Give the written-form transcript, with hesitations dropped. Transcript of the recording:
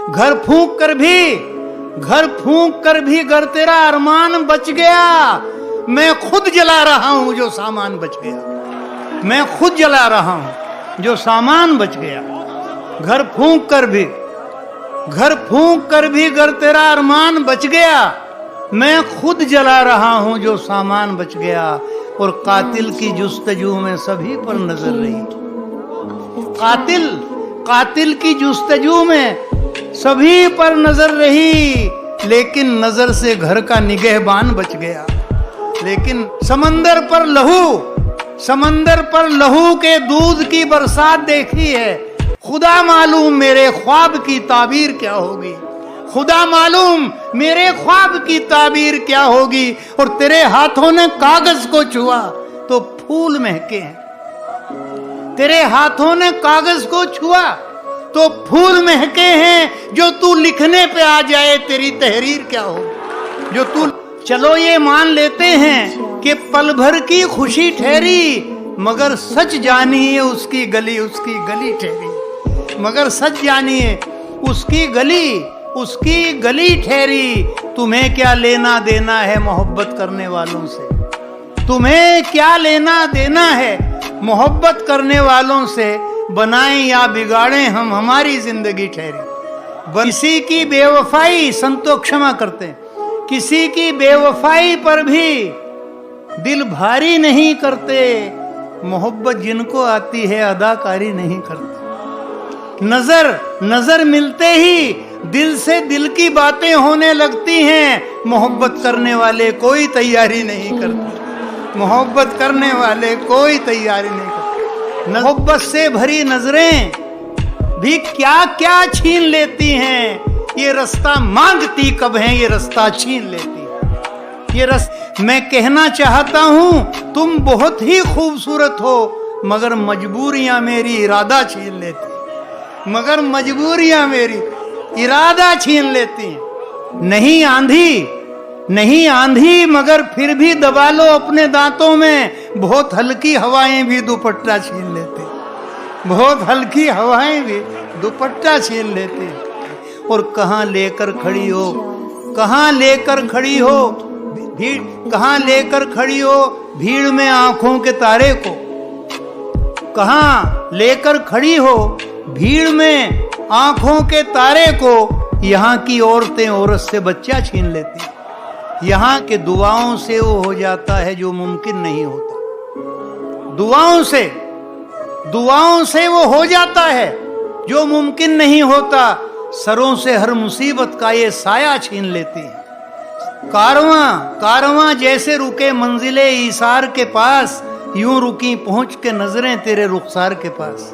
घर फूंक कर भी अगर तेरा अरमान बच गया, मैं खुद जला रहा हूं जो सामान बच गया। मैं खुद जला रहा हूं जो सामान बच गया। घर फूंक कर भी अगर तेरा अरमान बच गया, मैं खुद जला रहा हूं जो सामान बच गया। और कातिल की जुस्तजू में सभी पर नजर रही। कातिल की जुस्तजू में सभी पर नजर रही, लेकिन नजर से घर का निगहबान बच गया। लेकिन समंदर पर लहू के दूध की बरसात देखी है। खुदा मालूम मेरे ख्वाब की ताबीर क्या होगी। खुदा मालूम मेरे ख्वाब की ताबीर क्या होगी। और तेरे हाथों ने कागज को छुआ तो फूल महके हैं। तेरे हाथों ने कागज को छुआ तो फूल महके हैं। जो तू लिखने पे आ जाए तेरी तहरीर क्या होगी। जो तू चलो ये मान लेते हैं कि पल भर की खुशी ठहरी, मगर सच जानिए उसकी गली ठहरी। मगर सच जानिए उसकी गली ठहरी। तुम्हें क्या लेना देना है मोहब्बत करने वालों से। तुम्हें क्या लेना देना है मोहब्बत करने वालों से। बनाएं या बिगाड़ें हम हमारी जिंदगी ठहरी। किसी की बेवफाई, संतो क्षमा करते हैं, किसी की बेवफाई पर भी दिल भारी नहीं करते। मोहब्बत जिनको आती है अदाकारी नहीं करते। नजर मिलते ही दिल से दिल की बातें होने लगती हैं। मोहब्बत करने वाले कोई तैयारी नहीं करते। मोहब्बत करने वाले कोई तैयारी नहीं करते। मोहब्बत से भरी नजरें भी क्या क्या छीन लेती हैं। ये रास्ता मांगती कब है, ये रास्ता छीन लेती है। ये मैं कहना चाहता हूं तुम बहुत ही खूबसूरत हो, मगर मजबूरियां मेरी इरादा छीन लेती। मगर मजबूरियां मेरी इरादा छीन लेती हैं। नहीं आंधी मगर फिर भी दबा लो अपने दांतों में। बहुत हल्की हवाएं भी दुपट्टा छीन लेती। बहुत हल्की हवाएं भी दुपट्टा छीन लेती। और कहां लेकर खड़ी हो भीड़ में आंखों के तारे को। कहां लेकर खड़ी हो भीड़ में आंखों के तारे को। यहाँ की औरतें औरत से बच्चा छीन लेती। यहाँ के दुआओं से वो हो जाता है जो मुमकिन नहीं होता। दुआओं से वो हो जाता है जो मुमकिन नहीं होता। सरों से हर मुसीबत का ये साया छीन लेती है। कारवां जैसे रुके मंजिले ईसार के पास, यूं रुकी पहुंच के नजरें तेरे रुखसार के पास।